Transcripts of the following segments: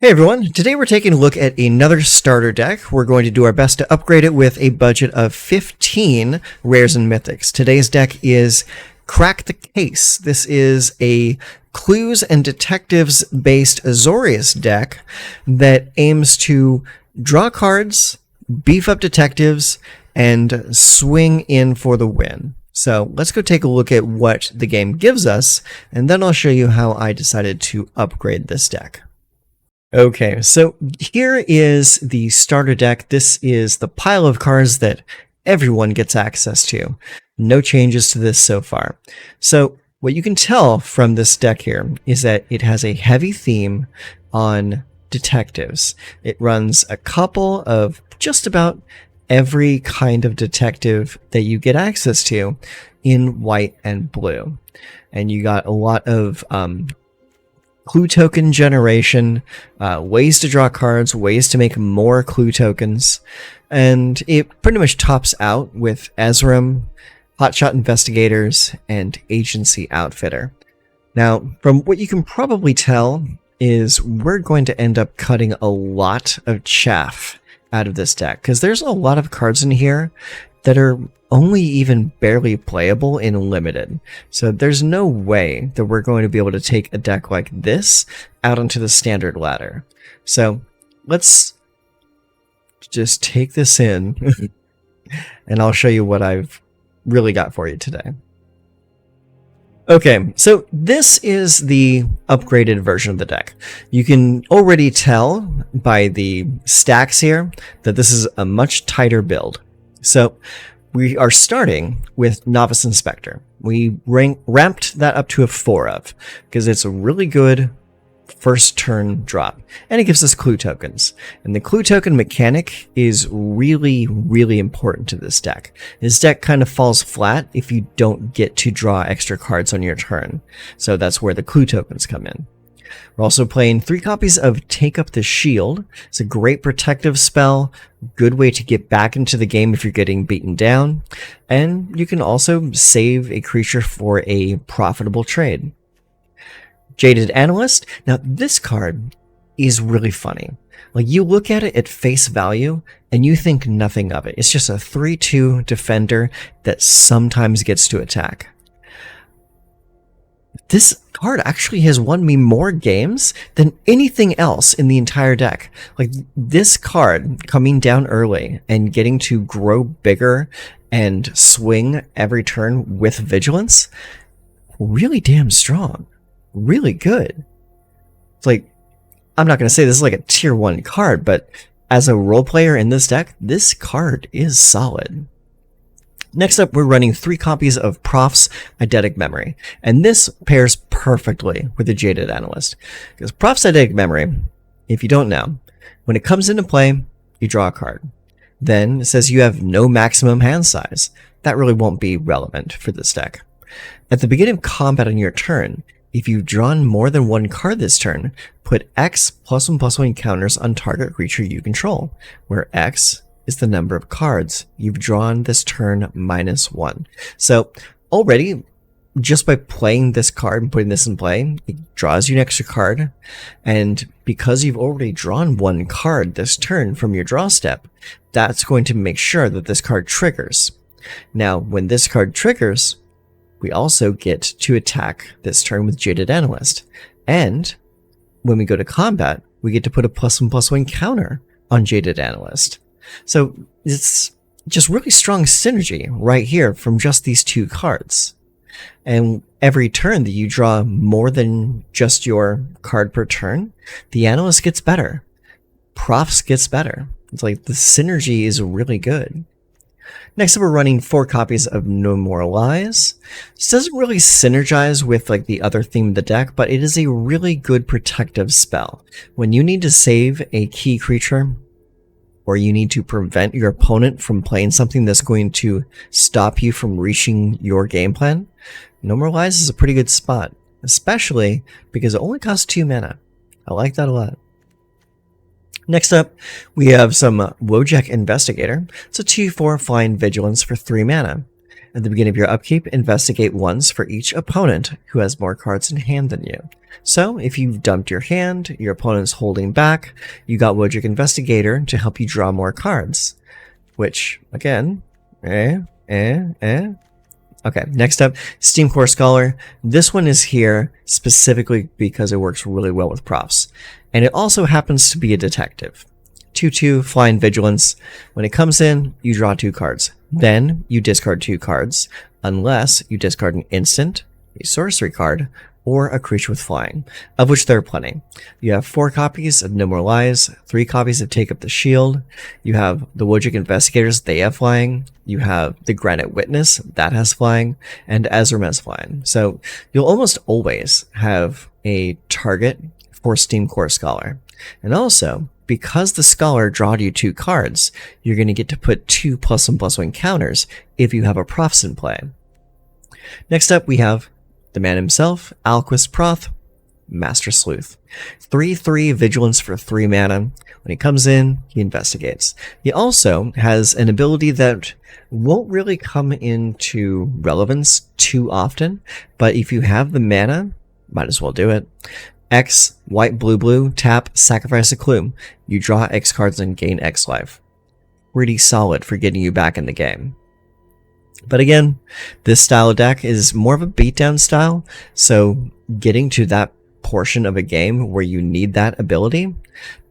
Hey everyone, today we're taking a look at another starter deck. We're going to do our best to upgrade it with a budget of 15 rares and mythics. Today's deck is Crack the Case. This is a clues and detectives based Azorius deck that aims to draw cards, beef up detectives, and swing in for the win. So let's go take a look at what the game gives us, and then I'll show you how I decided to upgrade this deck. Okay, so here is the starter deck. This is the pile of cards that everyone gets access to. No changes to this so far. So what you can tell from this deck here is that it has a heavy theme on detectives. It runs a couple of just about every kind of detective that you get access to in white and blue. And you got a lot of clue token generation, ways to draw cards, ways to make more clue tokens, and it pretty much tops out with Ezram, Hotshot Investigators, and Agency Outfitter. Now, from what you can probably tell is we're going to end up cutting a lot of chaff out of this deck, because there's a lot of cards in here that are only even barely playable in limited. So there's no way that we're going to be able to take a deck like this out onto the standard ladder. So let's just take this in and I'll show you what I've really got for you today. Okay, so this is the upgraded version of the deck. You can already tell by the stacks here that this is a much tighter build. So we are starting with Novice Inspector. We ramped that up to a 4 of, because it's a really good first turn drop, and it gives us clue tokens. And the clue token mechanic is really, really important to this deck. This deck kind of falls flat if you don't get to draw extra cards on your turn. So that's where the clue tokens come in. We're also playing 3 copies of Take Up the Shield. It's a great protective spell, good way to get back into the game if you're getting beaten down, and you can also save a creature for a profitable trade. Jaded Analyst. Now this card is really funny. Like, you look at it at face value and you think nothing of it. It's just a 3/2 defender that sometimes gets to attack. This card actually has won me more games than anything else in the entire deck. Like, this card coming down early and getting to grow bigger and swing every turn with Vigilance, really damn strong. Really good. It's like, I'm not going to say this is like a tier 1 card, but as a role player in this deck, this card is solid. Next up, we're running 3 copies of Prof's Eidetic Memory, and this pairs perfectly with the Jaded Analyst. Because Prof's Eidetic Memory, if you don't know, when it comes into play, you draw a card. Then it says you have no maximum hand size. That really won't be relevant for this deck. At the beginning of combat on your turn, if you've drawn more than 1 card this turn, put X +1/+1 counters on target creature you control, where X is the number of cards you've drawn this turn -1. So already, just by playing this card and putting this in play, it draws you an extra card. And because you've already drawn 1 card this turn from your draw step, that's going to make sure that this card triggers. Now, when this card triggers, we also get to attack this turn with Jaded Analyst. And when we go to combat, we get to put a +1/+1 counter on Jaded Analyst. So it's just really strong synergy right here from just these 2 cards. And every turn that you draw more than just your card per turn, the Analyst gets better. Profs gets better. It's like the synergy is really good. Next up, we're running 4 copies of No More Lies. This doesn't really synergize with like the other theme of the deck, but it is a really good protective spell. When you need to save a key creature, or you need to prevent your opponent from playing something that's going to stop you from reaching your game plan, No More Lies is a pretty good spot, especially because it only costs 2 mana. I like that a lot. Next up, we have some Wojak Investigator. It's a 2/4 flying Vigilance for 3 mana. At the beginning of your upkeep, investigate once for each opponent who has more cards in hand than you. So, if you've dumped your hand, your opponent's holding back, you got Wojcik Investigator to help you draw more cards. Which, again, Okay, next up, Steam Core Scholar. This one is here specifically because it works really well with profs. And it also happens to be a detective. 2/2, Flying Vigilance. When it comes in, you draw 2 cards. Then, you discard 2 cards, unless you discard an instant, a sorcery card, or a creature with flying, of which there are plenty. You have 4 copies of No More Lies, 3 copies of Take Up the Shield, you have the Wojcik Investigators, they have flying, you have the Granite Witness, that has flying, and Ezram has flying. So you'll almost always have a target for Steam Core Scholar. And also, because the Scholar drawed you 2 cards, you're going to get to put 2 +1/+1 counters if you have a Profs in play. Next up, we have the man himself, Alquist Proth, Master Sleuth. 3/3 Vigilance for 3 mana. When he comes in, he investigates. He also has an ability that won't really come into relevance too often, but if you have the mana, might as well do it. X, white, blue, tap, sacrifice a clue. You draw X cards and gain X life. Pretty solid for getting you back in the game. But again, this style of deck is more of a beatdown style, so getting to that portion of a game where you need that ability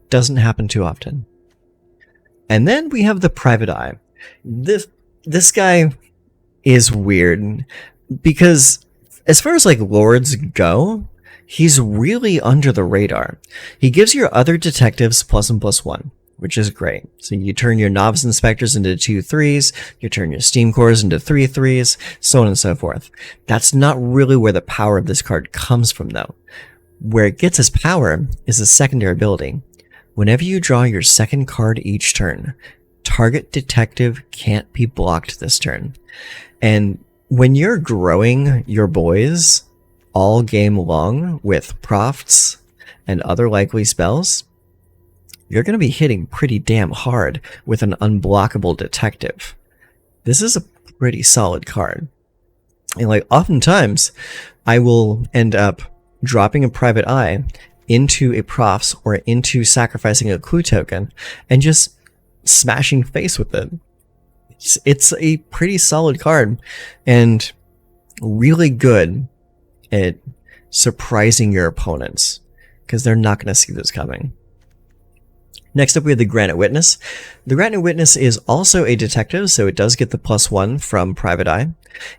doesn't happen too often. And then we have the Private Eye. This guy is weird, because as far as like lords go, he's really under the radar. He gives your other detectives +1/+1. Which is great. So you turn your Novice Inspectors into 2/3s, you turn your Steam Cores into 3/3s, so on and so forth. That's not really where the power of this card comes from, though. Where it gets its power is a secondary ability. Whenever you draw your second card each turn, target detective can't be blocked this turn. And when you're growing your boys all game long with profts and other likely spells, you're going to be hitting pretty damn hard with an unblockable detective. This is a pretty solid card. And like oftentimes, I will end up dropping a Private Eye into a profs or into sacrificing a clue token and just smashing face with it. It's a pretty solid card and really good at surprising your opponents because they're not going to see this coming. Next up, we have the Granite Witness. The Granite Witness is also a detective, so it does get the +1 from Private Eye.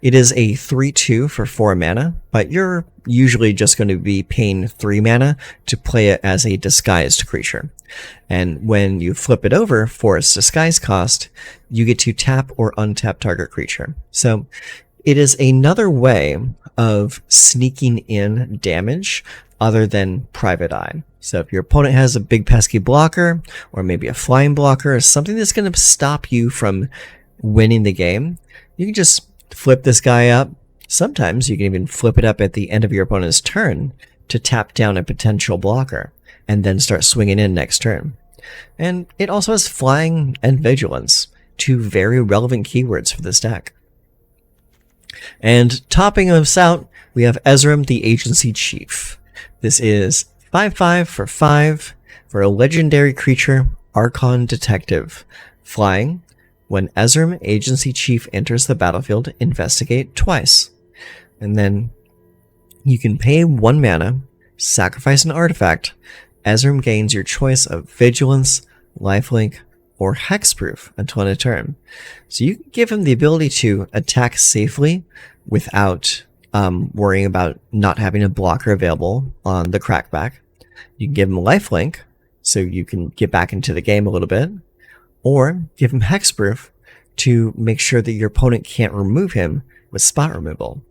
It is a 3/2 for 4 mana, but you're usually just going to be paying 3 mana to play it as a disguised creature. And when you flip it over for its disguise cost, you get to tap or untap target creature. So it is another way of sneaking in damage other than Private Eye. So if your opponent has a big pesky blocker, or maybe a flying blocker, or something that's going to stop you from winning the game, you can just flip this guy up. Sometimes you can even flip it up at the end of your opponent's turn to tap down a potential blocker, and then start swinging in next turn. And it also has flying and vigilance, 2 very relevant keywords for this deck. And topping us out, we have Ezram, the Agency Chief. This is 5/5 for 5 for a legendary creature, Archon Detective. Flying. When Ezram, Agency Chief, enters the battlefield, investigate twice. And then you can pay 1 mana, sacrifice an artifact. Ezram gains your choice of Vigilance, Lifelink, or Hexproof until end of turn. So you can give him the ability to attack safely without worrying about not having a blocker available on the crackback. You can give him lifelink, so you can get back into the game a little bit, or give him hexproof to make sure that your opponent can't remove him with spot removal.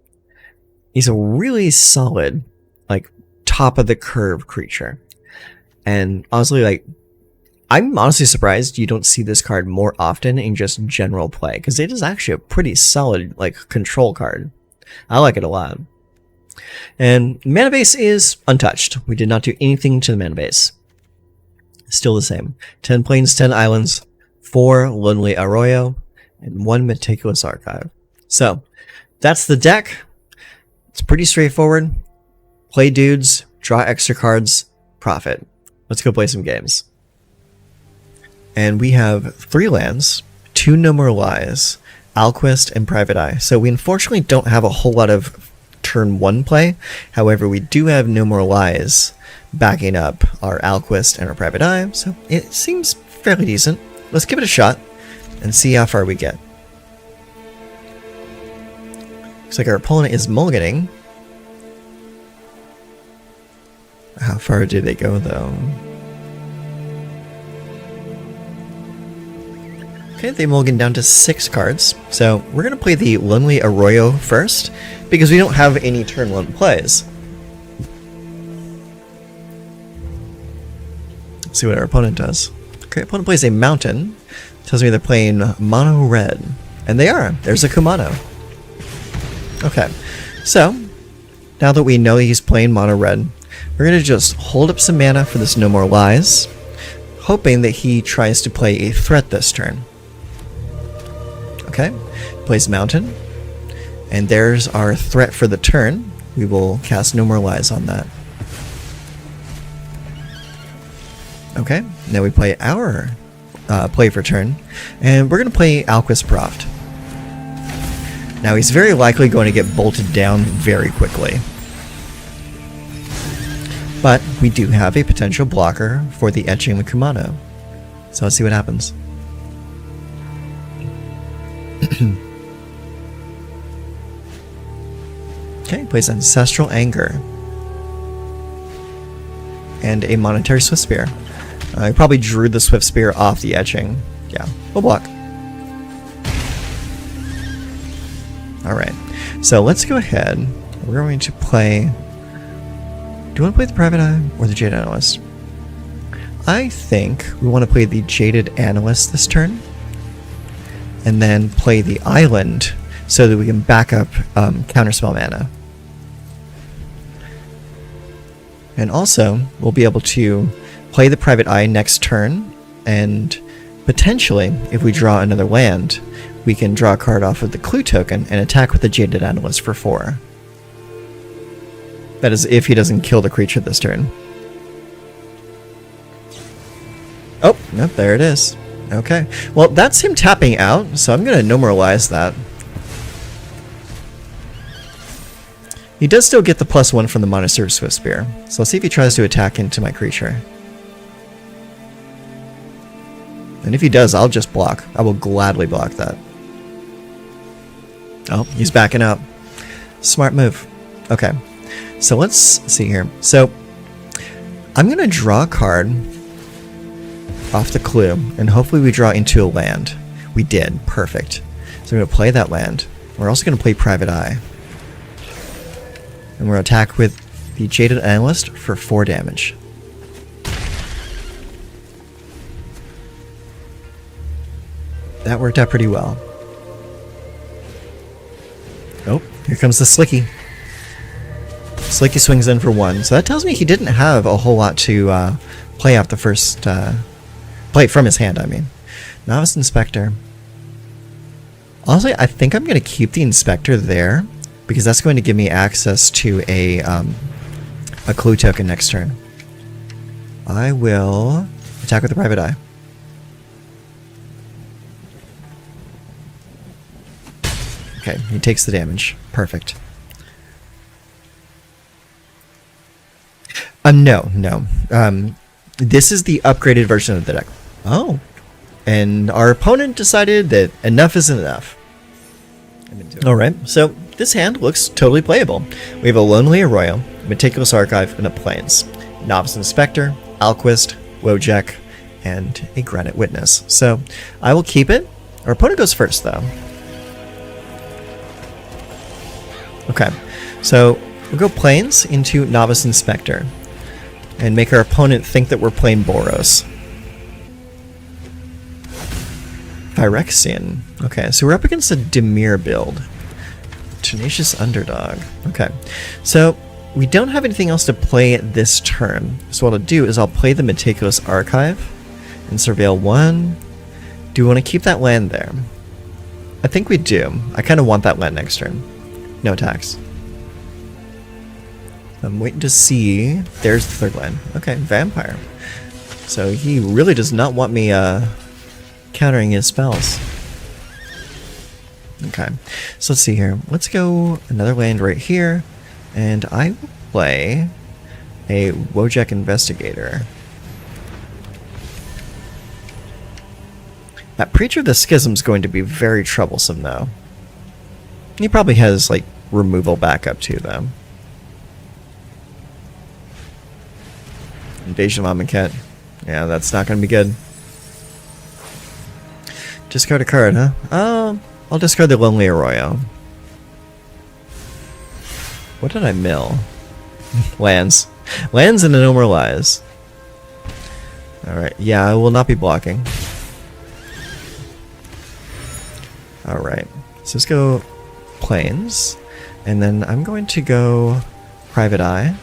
He's a really solid, like, top of the curve creature. And honestly, like, I'm honestly surprised you don't see this card more often in just general play, because it is actually a pretty solid, like, control card. I like it a lot. And mana base is untouched. We did not do anything to the mana base. Still the same. 10 plains, 10 islands, 4 Lonely Arroyo, and 1 Meticulous Archive. So, that's the deck. It's pretty straightforward. Play dudes, draw extra cards, profit. Let's go play some games. And we have 3 lands, 2 No More Lies, Alquist, and Private Eye. So we unfortunately don't have a whole lot of turn 1 play. However, we do have No More Lies backing up our Alquist and our Private Eye, so it seems fairly decent. Let's give it a shot and see how far we get. Looks like our opponent is mulliganing. How far did they go, though? Okay, they mulligan down to 6 cards. So we're going to play the Lonely Arroyo first, because we don't have any turn 1 plays. Let's see what our opponent does. Okay, opponent plays a Mountain. Tells me they're playing mono red. And they are. There's a Kumano. Okay, so now that we know he's playing mono red, we're going to just hold up some mana for this No More Lies, hoping that he tries to play a threat this turn. Okay, plays Mountain, and there's our threat for the turn. We will cast No More Lies on that. Okay, now we play our play for turn, and we're going to play Alquist Proft. Now he's very likely going to get bolted down very quickly. But we do have a potential blocker for the Etching the Kumano. So let's see what happens. Okay, plays Ancestral Anger. And a Monetary Swift Spear. I probably drew the Swift Spear off the Etching. Yeah, we'll block. Alright, so let's go ahead. We're going to play... Do you want to play the Private Eye or the Jaded Analyst? I think we want to play the Jaded Analyst this turn. And then play the Island so that we can back up Counterspell mana. And also, we'll be able to play the Private Eye next turn, and potentially, if we draw another land, we can draw a card off of the Clue token and attack with the Jaded Analyst for 4. That is if he doesn't kill the creature this turn. Oh, nope, there it is. Okay, well that's him tapping out, so I'm going to No More Lies that. He does still get the +1 from the Monetary Swift Spear, so let's see if he tries to attack into my creature. And if he does, I'll just block. I will gladly block that. Oh, he's backing out. Smart move. Okay, so let's see here. So I'm going to draw a card off the Clue, and hopefully we draw into a land. We did. Perfect. So I'm going to play that land. We're also going to play Private Eye. And we're going to attack with the Jaded Analyst for 4 damage. That worked out pretty well. Oh, here comes the Slicky. Slicky swings in for 1. So that tells me he didn't have a whole lot to play out the first... play from his hand, I mean. Novice Inspector. Honestly, I think I'm going to keep the Inspector there, because that's going to give me access to a Clue token next turn. I will attack with the Private Eye. Okay, he takes the damage. Perfect. No. This is the upgraded version of the deck. Oh. And our opponent decided that enough is enough. Alright, so this hand looks totally playable. We have a Lonely Arroyo, Meticulous Archive, and a Plains. Novice Inspector, Alquist, Wojek, and a Granite Witness. So I will keep it. Our opponent goes first, though. Okay, so we'll go Plains into Novice Inspector and make our opponent think that we're playing Boros. Phyrexian. Okay, so we're up against a Dimir build. Tenacious Underdog. Okay, so we don't have anything else to play this turn. So what I'll do is I'll play the Meticulous Archive and Surveil 1. Do we want to keep that land there? I think we do. I kind of want that land next turn. No attacks. I'm waiting to see. There's the third land. Okay, vampire. So he really does not want me countering his spells. Okay, so let's see here. Let's go another land right here, and I will play a Wojak Investigator. That Preacher of the Schism is going to be very troublesome, though. He probably has, like, removal backup too, though. Invasion of Amonkhet. Yeah, that's not going to be good. Discard a card, huh? I'll discard the Lonely Arroyo. What did I mill? Lands. Lands and No More Lies. Alright, yeah, I will not be blocking. Alright, so let's go Plains. And then I'm going to go Private Eye.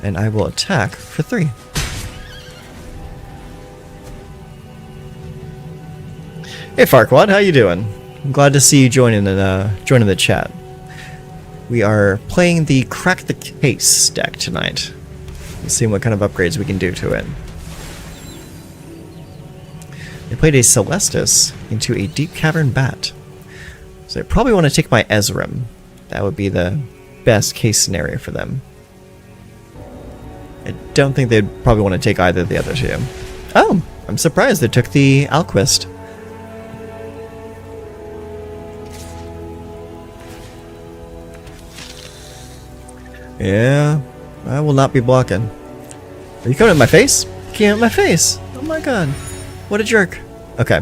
And I will attack for 3. Hey Farquaad, how you doing? I'm glad to see you joining the chat. We are playing the Crack the Case deck tonight. Let's see what kind of upgrades we can do to it. They played a Celestis into a Deep Cavern Bat. So they probably want to take my Ezram. That would be the best case scenario for them. I don't think they'd probably want to take either of the other two. Oh, I'm surprised they took the Alquist. Yeah, I will not be blocking. Are you coming at my face? Can't at my face. Oh my god. What a jerk. Okay,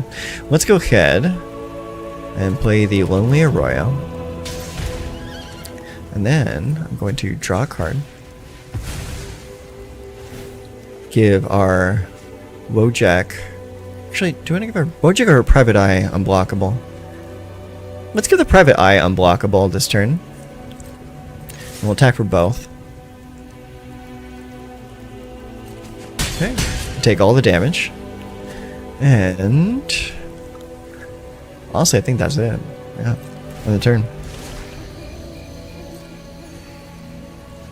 let's go ahead and play the Lonely Arroyo. And then I'm going to draw a card. Give our Wojak... Actually, do I want to give our Wojak or Private Eye unblockable? Let's give the Private Eye unblockable this turn. And we'll attack for both. Okay, take all the damage. And... honestly, I think that's it. Yeah, on the turn.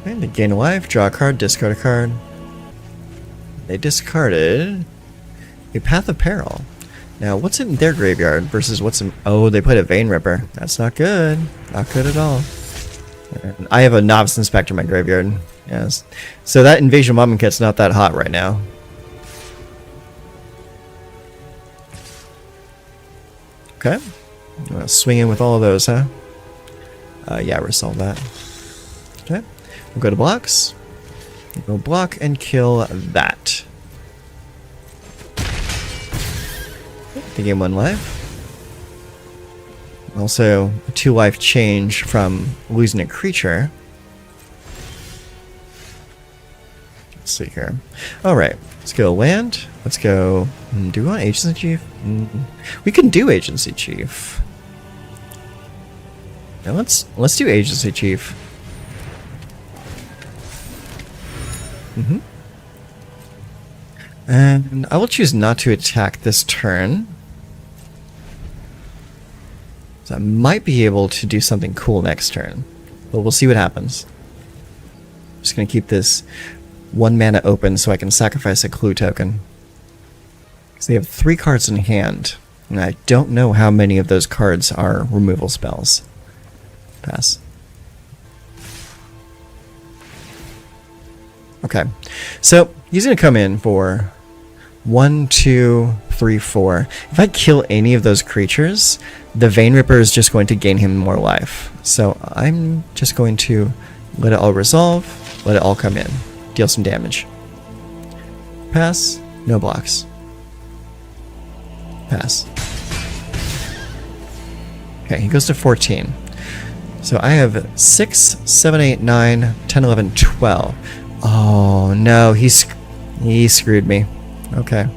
And they gain a life, draw a card, discard a card. They discarded a Path of Peril. Now, what's in their graveyard versus what's in... oh, they played a Vein Ripper. That's not good. Not good at all. And I have a Novice Inspector in my graveyard. Yes. So that Invasion of Amonkhet's not that hot right now. Okay. I'm gonna swing in with all of those, huh? Yeah, resolve that. Okay. We'll go to blocks. We'll block and kill that. They gain 1 life. Also, a 2 life change from losing a creature. Let's see here. Alright, let's go land. Let's go... do we want Agency Chief? We can do Agency Chief. Now let's do Agency Chief. And I will choose not to attack this turn. So I might be able to do something cool next turn. But we'll see what happens. I'm just going to keep this 1 mana open so I can sacrifice a clue token. Because they have 3 cards in hand. And I don't know how many of those cards are removal spells. Pass. Okay, so he's going to come in for 1, 2, 3, 4. If I kill any of those creatures, the Vein Ripper is just going to gain him more life. So I'm just going to let it all resolve, let it all come in, deal some damage. Pass, no blocks. Pass. Okay, he goes to 14. So I have 6, 7, 8, 9, 10, 11, 12. Oh no, he screwed me. Okay.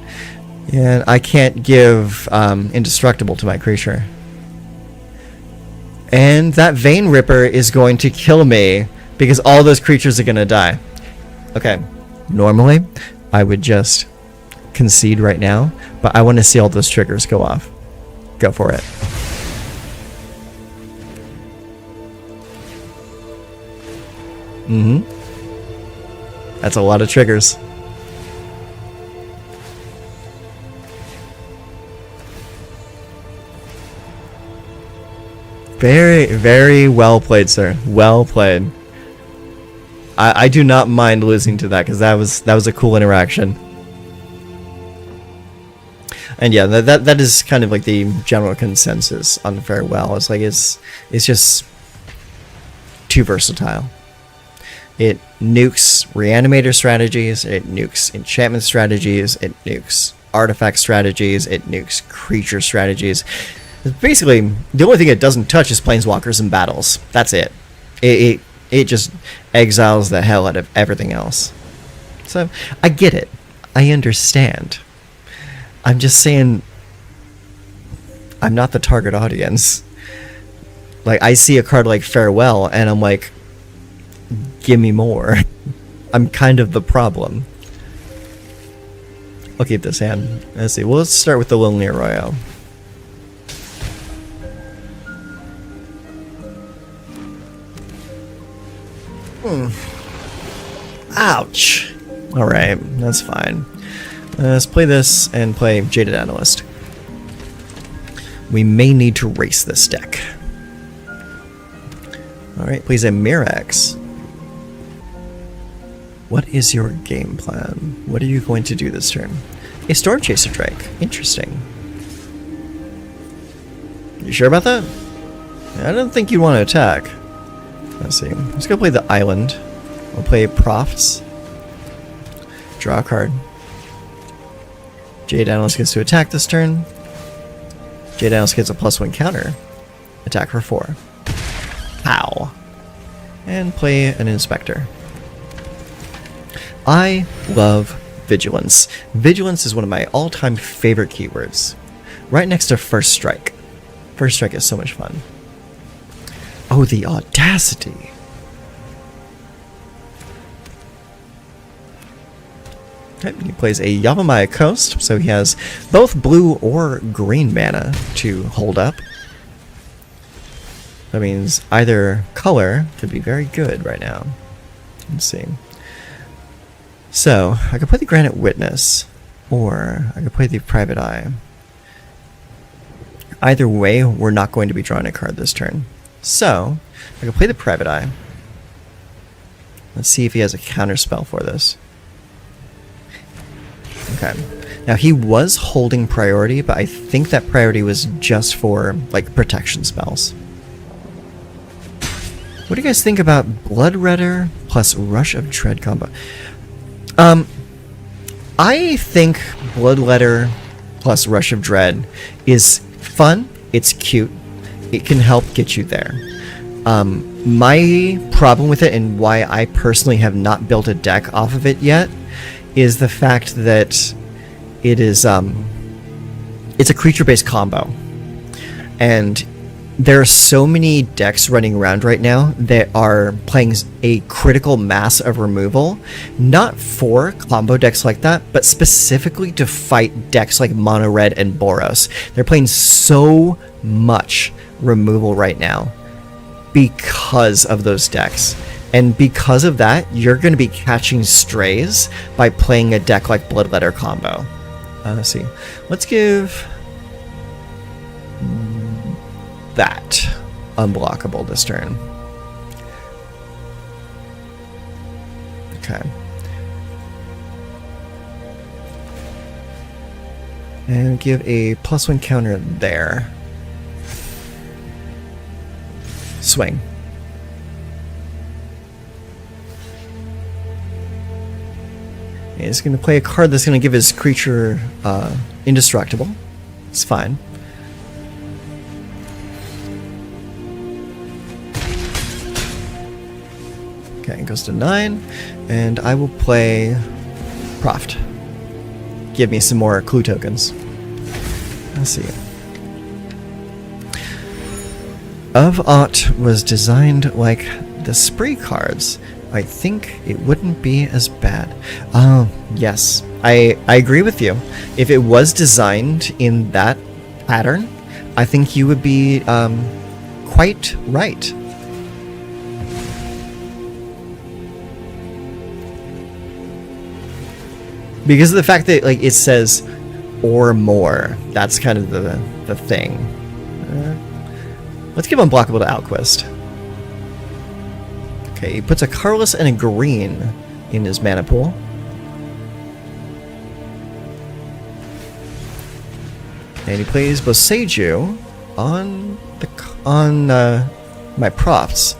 And I can't give indestructible to my creature. And that Vein Ripper is going to kill me because all those creatures are going to die. Okay. Normally, I would just concede right now, but I want to see all those triggers go off. Go for it. That's a lot of triggers. Very, very well played, sir. Well played. I do not mind losing to that, because that was a cool interaction. And yeah, that is kind of like the general consensus on Farewell. It's like it's just too versatile. It nukes reanimator strategies, it nukes enchantment strategies, it nukes artifact strategies, it nukes creature strategies. Basically, the only thing it doesn't touch is planeswalkers and battles. That's it. It just exiles the hell out of everything else. So, I get it. I understand. I'm just saying, I'm not the target audience. Like, I see a card like Farewell, and I'm like, give me more. I'm kind of the problem. I'll keep this hand. Let's see. Well, let's start with the Lonely Arroyo. Ouch. Alright, that's fine. Let's play this and play Jaded Analyst. We may need to race this deck. Alright, plays a Mirax. What is your game plan? What are you going to do this turn? A Storm Chaser Drake. Interesting. You sure about that? I don't think you'd want to attack. Let's see. Let's go play the Island. We'll play Profts. Draw a card. Jade Analyst gets to attack this turn. Jade Analyst gets a +1 counter. Attack for 4. Ow. And play an Inspector. I love Vigilance. Vigilance is one of my all-time favorite keywords. Right next to First Strike. First Strike is so much fun. Oh, the audacity. Okay, he plays a Yavimaya Coast, so he has both blue or green mana to hold up. That means either color could be very good right now. Let's see. So, I could play the Granite Witness, or I could play the Private Eye. Either way, we're not going to be drawing a card this turn. So, I can play the Private Eye. Let's see if he has a counter spell for this. Okay. Now, he was holding priority, but I think that priority was just for, like, protection spells. What do you guys think about Bloodredder plus Rush of Dread combo? I think Bloodletter plus Rush of Dread is fun, it's cute, it can help get you there. My problem with it, and why I personally have not built a deck off of it yet, is the fact that it is it's a creature-based combo. And there are so many decks running around right now that are playing a critical mass of removal, not for combo decks like that, but specifically to fight decks like Mono Red and Boros. They're playing so much removal right now because of those decks. And because of that, you're going to be catching strays by playing a deck like Bloodletter combo. Let's see. Let's give that unblockable this turn. Okay. And give a +1 counter there. Swing. He's going to play a card that's going to give his creature indestructible. It's fine. Okay, it goes to 9, and I will play Proft. Give me some more clue tokens. Let's see. Of Aught was designed like the Spree cards. I think it wouldn't be as bad. Yes, I agree with you. If it was designed in that pattern, I think you would be quite right. Because of the fact that like it says or more. That's kind of the thing. Let's give Unblockable to Alquist. Okay, he puts a colorless and a green in his mana pool. And he plays Boseiju on my props.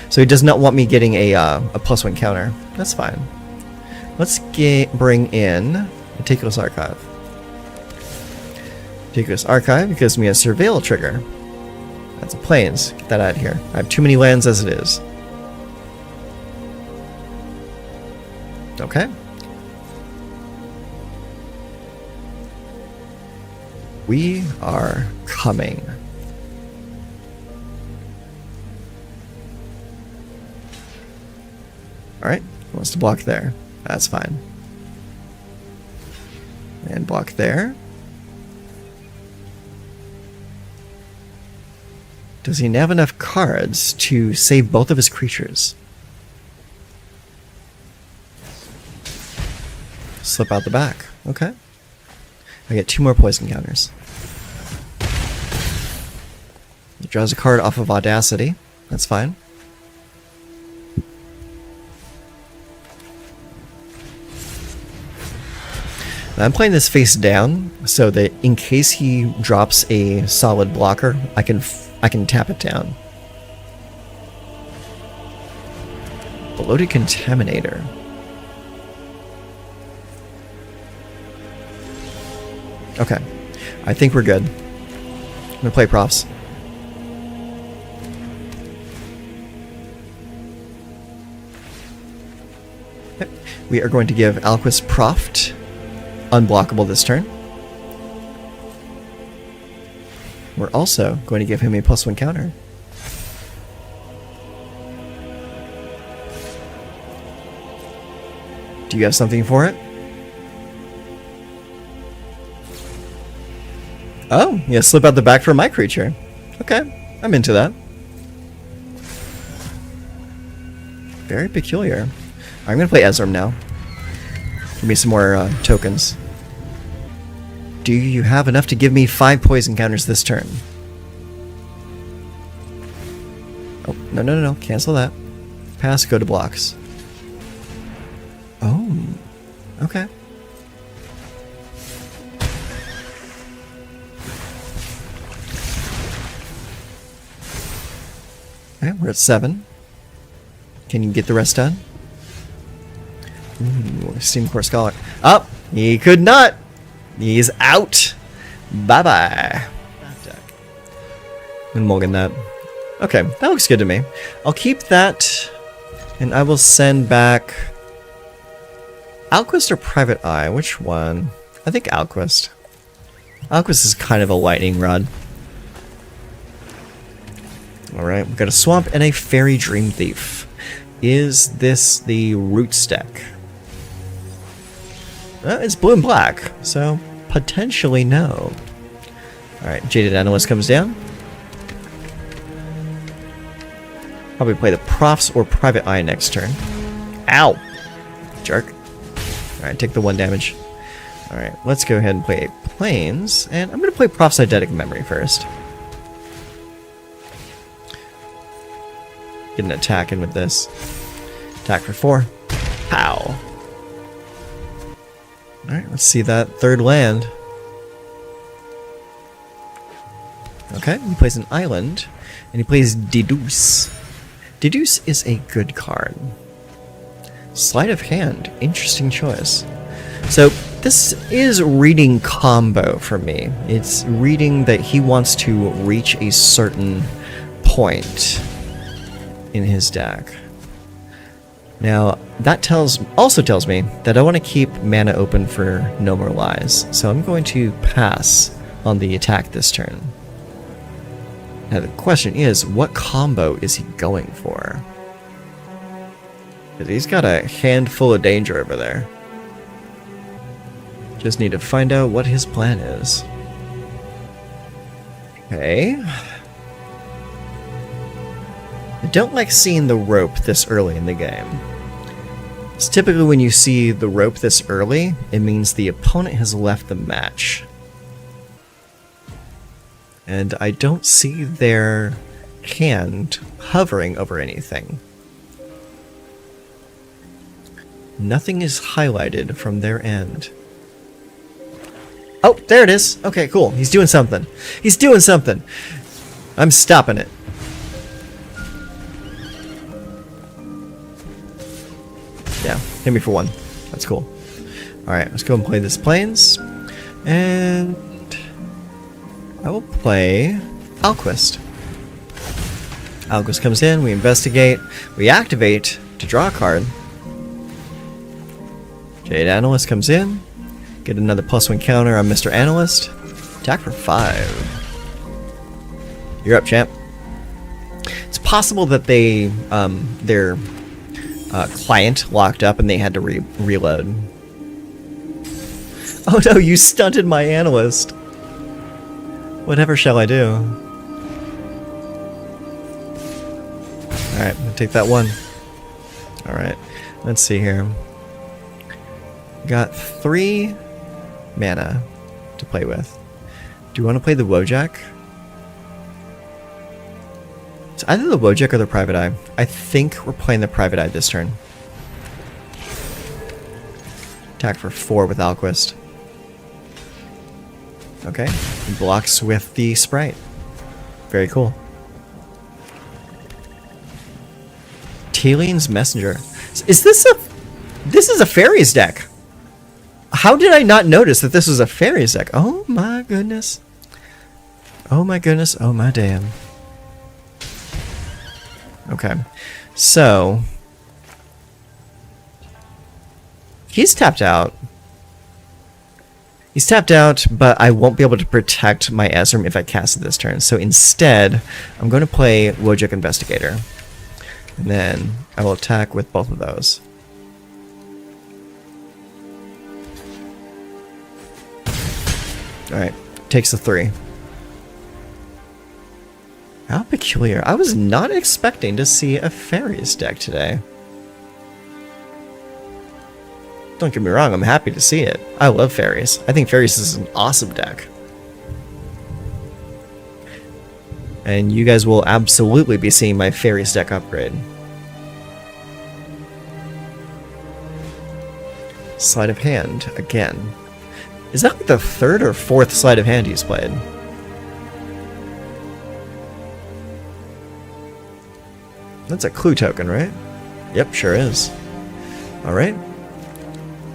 So he does not want me getting a +1 counter. That's fine. Let's bring in Decklist Archive. Decklist Archive gives me a Surveil trigger. That's a Plains. Get that out of here. I have too many lands as it is. Okay. We are coming. Alright, he wants to block there. That's fine. And block there. Does he have enough cards to save both of his creatures? Slip out the back. Okay. I get 2 more poison counters. He draws a card off of Audacity. That's fine. I'm playing this face down so that in case he drops a solid blocker, I can tap it down. Bloated Contaminator. Okay, I think we're good. I'm gonna play props. Okay. We are going to give Alquist Proft unblockable this turn. We're also going to give him a +1 counter. Do you have something for it? Oh, yeah, slip out the back for my creature. Okay, I'm into that. Very peculiar. I'm going to play Ezram now. Give me some more tokens. Do you have enough to give me 5 poison counters this turn? Oh, no. Cancel that. Pass, go to blocks. Oh, okay. Okay, we're at 7. Can you get the rest done? Ooh, Steam Core Scholar. Up! Oh, he could not! He's out! Bye-bye. And mulligan that. Okay, that looks good to me. I'll keep that, and I will send back... Alquist or Private Eye? Which one? I think Alquist. Alquist is kind of a lightning rod. Alright, we've got a Swamp and a Fairy Dream Thief. Is this the Roots deck? It's blue and black, so potentially no. Alright, Jaded Analyst comes down. Probably play the Profs or Private Eye next turn. Ow! Jerk. Alright, take the 1 damage. Alright, let's go ahead and play Plains, and I'm going to play Prof's Eidetic Memory first. Get an attack in with this. Attack for 4. Pow! Alright, let's see that 3rd land. Okay, he plays an island, and he plays Deduce. Deduce is a good card. Sleight of Hand, interesting choice. So, this is reading combo for me. It's reading that he wants to reach a certain point in his deck. Now, that also tells me that I want to keep mana open for No More Lies, so I'm going to pass on the attack this turn. Now the question is, what combo is he going for? Because he's got a handful of danger over there. Just need to find out what his plan is. Okay. I don't like seeing the rope this early in the game. So typically when you see the rope this early, it means the opponent has left the match. And I don't see their hand hovering over anything. Nothing is highlighted from their end. Oh, there it is. Okay, cool. He's doing something. He's doing something. I'm stopping it. Yeah, hit me for one. That's cool. Alright, let's go and play this Plains. And I will play Alquist. Alquist comes in, we investigate, we activate to draw a card. Jade Analyst comes in, get another +1 counter on Mr. Analyst. Attack for 5. You're up, champ. It's possible that they their client locked up and they had to reload. Oh no, you stunted my analyst. Whatever shall I do? Alright, I'm gonna take that one. Alright, let's see here. Got 3 mana to play with. Do you want to play the Wojak? It's either the Wojak or the Private Eye. I think we're playing the Private Eye this turn. Attack for 4 with Alquist. Okay, he blocks with the Sprite. Very cool. Talien's Messenger. Is this a... This is a Fairies deck! How did I not notice that this was a Fairies deck? Oh my goodness. Oh my goodness, oh my damn. Okay, so... He's tapped out. He's tapped out, but I won't be able to protect my Ezreal if I cast it this turn. So instead, I'm going to play Wojak Investigator. And then I will attack with both of those. Alright, takes the 3. How peculiar. I was not expecting to see a Fairies deck today. Don't get me wrong, I'm happy to see it. I love Fairies. I think Fairies is an awesome deck. And you guys will absolutely be seeing my Fairies deck upgrade. Sleight of Hand, again. Is that like the 3rd or 4th Sleight of Hand he's played? That's a clue token, right? Yep, sure is. Alright.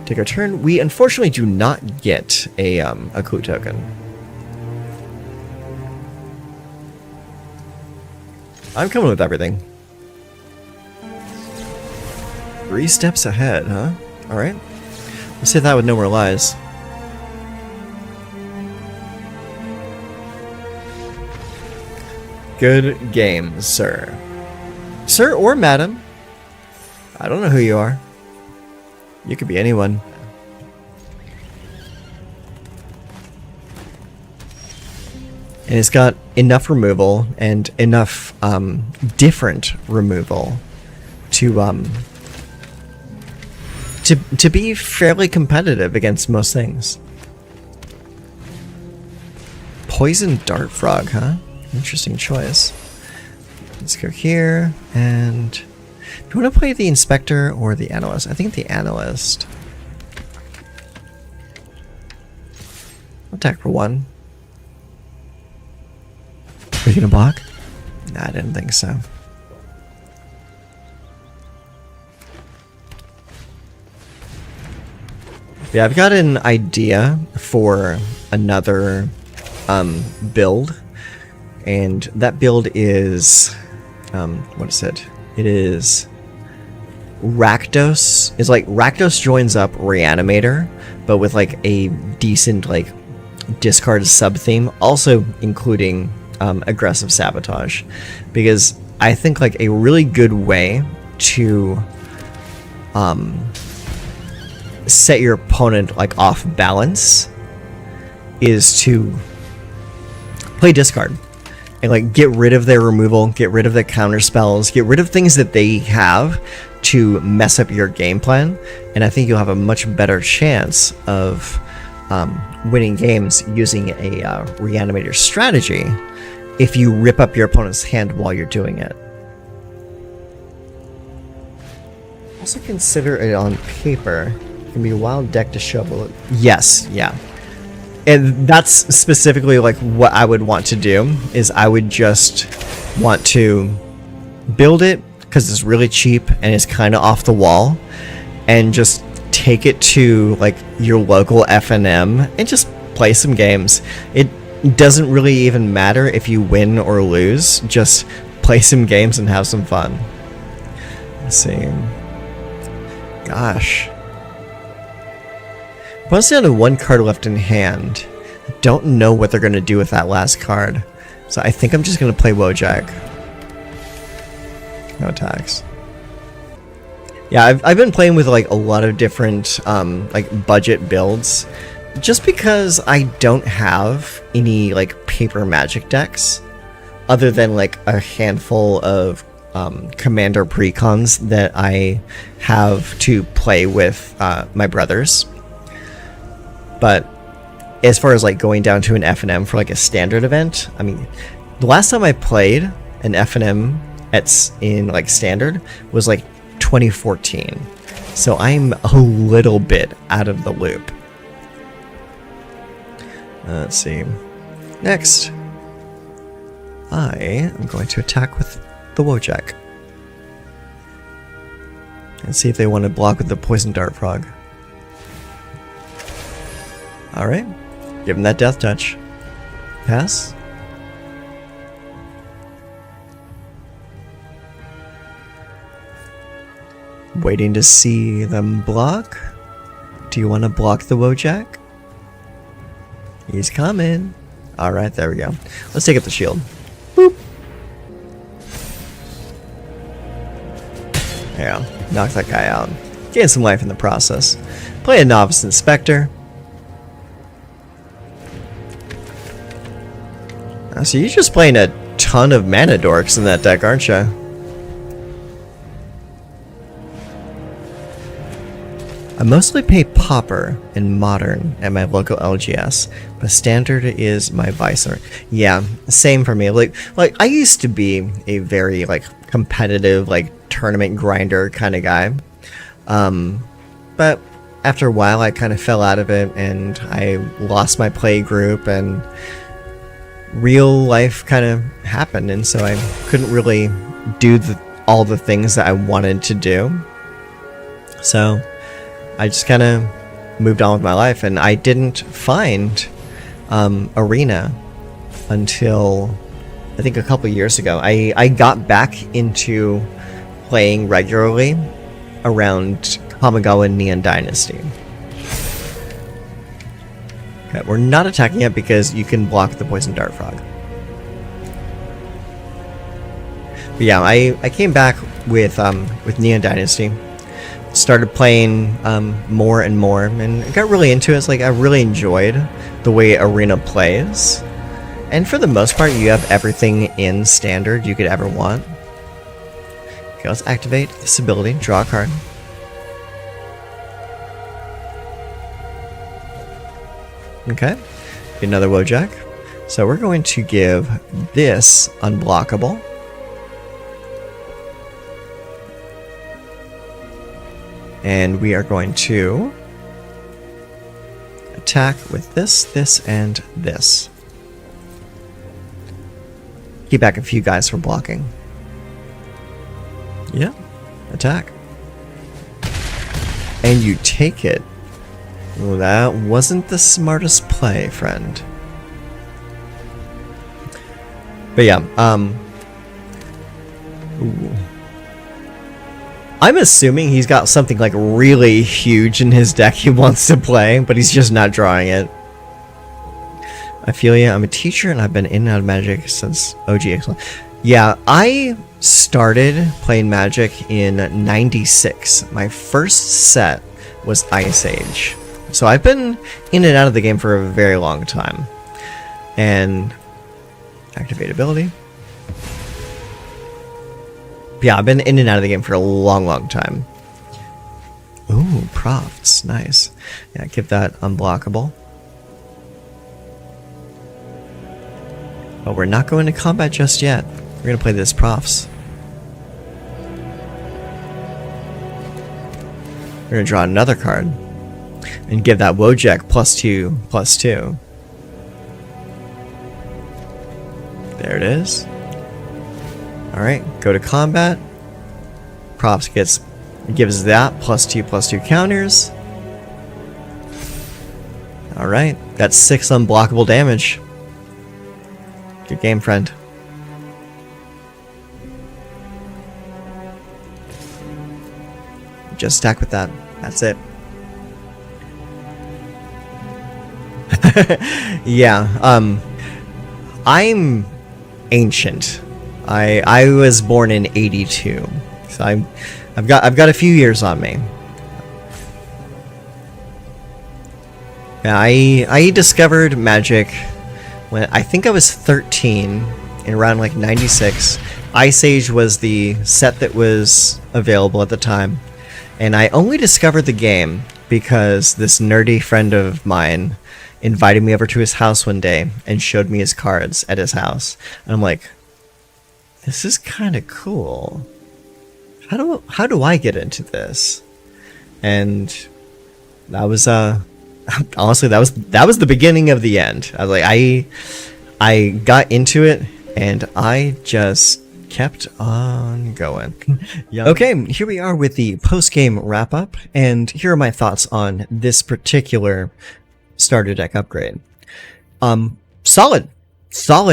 Take our turn. We unfortunately do not get a clue token. I'm coming with everything. 3 steps ahead, huh? Alright. Let's hit that with No More Lies. Good game, sir. Sir or madam. I don't know who you are. You could be anyone. And it's got enough removal and enough different removal to be fairly competitive against most things. Poison Dart Frog, huh? Interesting choice. Let's go here, and do you want to play the Inspector or the Analyst? I think the Analyst. Attack for 1. Are you gonna block? Nah, I didn't think so. Yeah, I've got an idea for another build, and that build is what is it? It is Rakdos. It's like Rakdos joins up Reanimator, but with like a decent like discard sub theme, also including aggressive sabotage, because I think like a really good way to set your opponent like off balance is to play discard and like get rid of their removal, get rid of the counter spells, get rid of things that they have to mess up your game plan, and I think you'll have a much better chance of winning games using a reanimator strategy if you rip up your opponent's hand while you're doing it. Also consider it on paper. It can be a wild deck to shovel it. Yes, yeah. And that's specifically like what I would want to do, is I would just want to build it because it's really cheap and it's kind of off the wall, and just take it to like your local F&M and just play some games. It doesn't really even matter if you win or lose, just play some games and have some fun. Let's see. Gosh. Opponent's down to one card left in hand. I don't know what they're going to do with that last card. So I think I'm just going to play Wojak. No attacks. Yeah, I've been playing with like a lot of different like budget builds, just because I don't have any like paper Magic decks other than like a handful of commander precons that I have to play with my brothers. But as far as like going down to an F&M for like a standard event, I mean, the last time I played an F&M in like standard was like 2014. So I'm a little bit out of the loop. Let's see. Next, I am going to attack with the Wojak. And see if they want to block with the Poison Dart Frog. Alright, give him that death touch. Pass. Waiting to see them block. Do you want to block the Wojak? He's coming. Alright, there we go. Let's take up the shield. Boop. Yeah, knock that guy out. Gain some life in the process. Play a Novice Inspector. So you're just playing a ton of mana dorks in that deck, aren't you? I mostly play Pauper in Modern at my local LGS, but Standard is my vice. Yeah, same for me. Like I used to be a very like competitive, like tournament grinder kind of guy, but after a while I kind of fell out of it, and I lost my play group, and real life kind of happened, and so I couldn't really do all the things that I wanted to do. So I just kind of moved on with my life, and I didn't find Arena until I think a couple years ago. I got back into playing regularly around Kamigawa Neon Dynasty. Okay, we're not attacking it because you can block the Poison Dart Frog. But yeah, I came back with Neon Dynasty. Started playing more and more, and I got really into it. It's like I really enjoyed the way Arena plays, and for the most part you have everything in Standard you could ever want. Okay, let's activate this ability, draw a card. Okay, another Wojak. So we're going to give this unblockable. And we are going to attack with this, this, and this. Keep back a few guys for blocking. Yeah, attack. And you take it. Well, that wasn't the smartest play, friend. But yeah, ooh. I'm assuming he's got something like really huge in his deck he wants to play, but he's just not drawing it. I feel ya. I'm a teacher and I've been in and out of Magic since OG. Yeah, I started playing Magic in '96. My first set was Ice Age. So I've been in and out of the game for a very long time. And activate ability. Yeah, I've been in and out of the game for a long time. Ooh, profts, nice. Yeah, give that unblockable. But we're not going to combat just yet. We're gonna play this profs. We're gonna draw another card and give that Wojek +2/+2. There it is. Alright, go to combat. Profs gives that +2/+2 counters. Alright, that's 6 unblockable damage. Good game, friend. Just stack with that. That's it. Yeah, I'm ancient. I was born in '82, so I've got a few years on me. Yeah, I discovered Magic when I think I was 13, in around like '96. Ice Age was the set that was available at the time, and I only discovered the game because this nerdy friend of mine invited me over to his house one day and showed me his cards at his house. And I'm like, this is kind of cool. How do I get into this? And that was honestly that was the beginning of the end. I was like, I got into it and I just kept on going. Okay, here we are with the post-game wrap-up, and here are my thoughts on this particular starter deck upgrade. Solid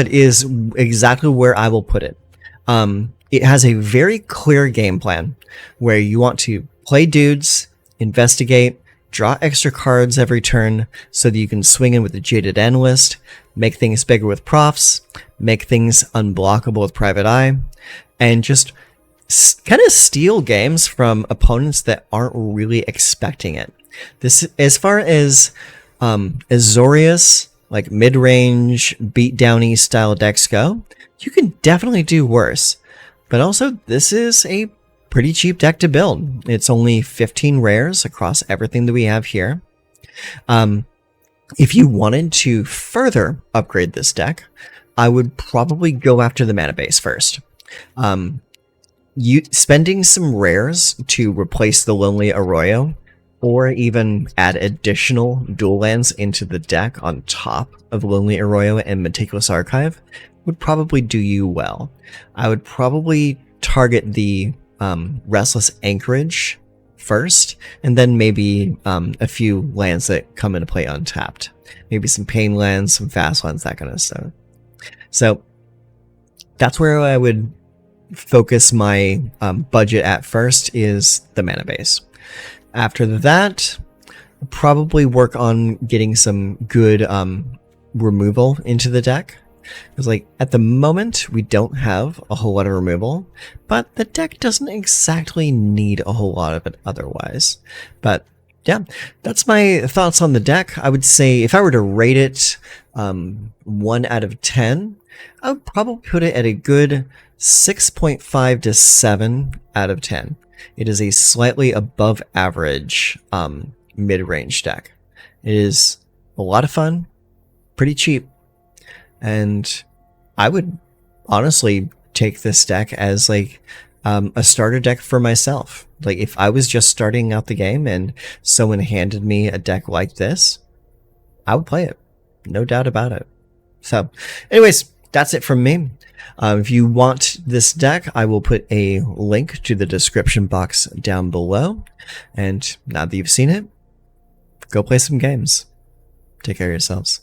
is exactly where I will put it. It has a very clear game plan where you want to play dudes, investigate, draw extra cards every turn so that you can swing in with the Jaded Analyst, make things bigger with profs, make things unblockable with Private Eye, and just kind of steal games from opponents that aren't really expecting it. This, as far as Azorius, like mid-range beatdowny style decks go, you can definitely do worse. But also, this is a pretty cheap deck to build. It's only 15 rares across everything that we have here. If you wanted to further upgrade this deck, I would probably go after the mana base first. Spending some rares to replace the Lonely Arroyo, or even add additional dual lands into the deck on top of Lonely Arroyo and Meticulous Archive, would probably do you well. I would probably target the Restless Anchorage first, and then maybe a few lands that come into play untapped. Maybe some pain lands, some fast lands, that kind of stuff. So that's where I would focus my budget at first, is the mana base. After that, probably work on getting some good removal into the deck. Because, like, at the moment, we don't have a whole lot of removal, but the deck doesn't exactly need a whole lot of it otherwise. But yeah, that's my thoughts on the deck. I would say if I were to rate it 1 out of 10, I would probably put it at a good 6.5 to 7 out of 10. It is a slightly above average mid-range deck. It is a lot of fun, pretty cheap, and I would honestly take this deck as like a starter deck for myself. Like, if I was just starting out the game and someone handed me a deck like this, I would play it, no doubt about it. So anyways, that's it from me. If you want this deck, I will put a link to the description box down below. And now that you've seen it, go play some games. Take care of yourselves.